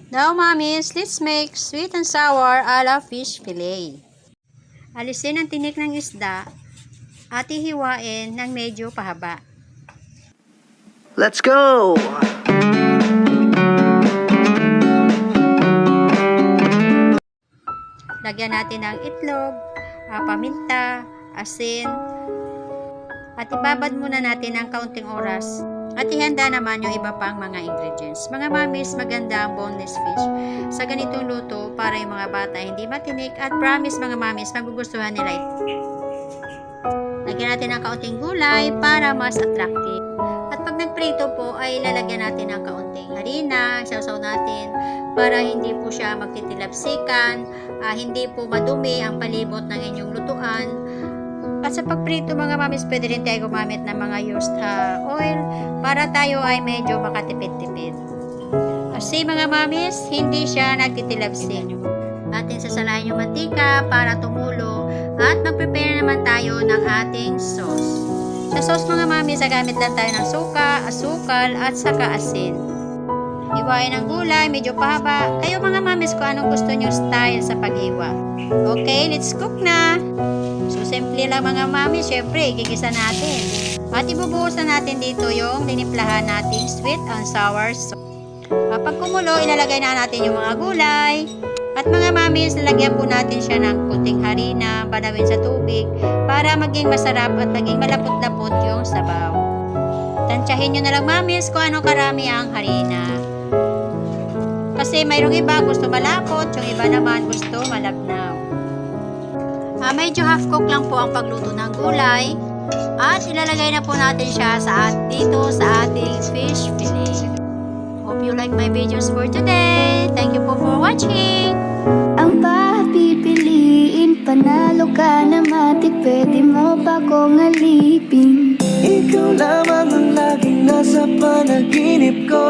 Now, mommies, let's make sweet and sour a la fish fillet. Alisin ang tinik ng isda at ihiwain ng medyo pahaba. Let's go! Lagyan natin ng itlog, paminta, asin, at ibabad muna natin ng kaunting oras. At ihanda naman yung iba pang mga ingredients. Mga mamis, maganda ang boneless fish sa ganitong luto para yung mga bata hindi matinik. At promise mga mamis, magugustuhan nila ito. Lagyan natin ng kaunting gulay para mas attractive. At pag nagprito po ay lalagyan natin ng kaunting harina, sausaw natin para hindi po siya magtitilapsikan, hindi po madumi ang palibot ng inyong lutuan. At sa pagprito mga mamis, pwede rin tayo gumamit ng mga used oil para tayo ay medyo makatipid-tipid. Kasi mga mamis, hindi siya nagtitilapsin. Atin sasalahin yung mantika para tumulo at mag-prepare naman tayo ng ating sauce. Sa sauce mga mamis, gamit lang tayo ng suka, asukal at saka asin. Hiwain ang gulay, medyo pahaba. Kayo mga mamis kung anong gusto nyo style sa paghiwa. Okay, let's cook na! So, simple lang mga mami, syempre, igigisa natin. At ibubuhos na natin dito yung tinimplahan nating sweet and sour sauce. Pag kumulo, ilalagay na natin yung mga gulay. At mga mamis, lalagyan po natin siya ng kunting harina, banawin sa tubig, para maging masarap at maging malapot-lapot yung sabaw. Tansyahin nyo na lang mamis kung anong karami ang harina. Kasi mayroong iba gusto malapot, yung iba naman gusto malabnaw. Medyo half cook lang po ang pagluto ng gulay at ilalagay na po natin siya dito sa ating fish fillet. Hope you like my videos for today. Thank you po for watching. Ang pipiliin, panalo ka na mati, pwede mo pa kong alipin. Ikaw lamang ang laging nasa panaginip ko.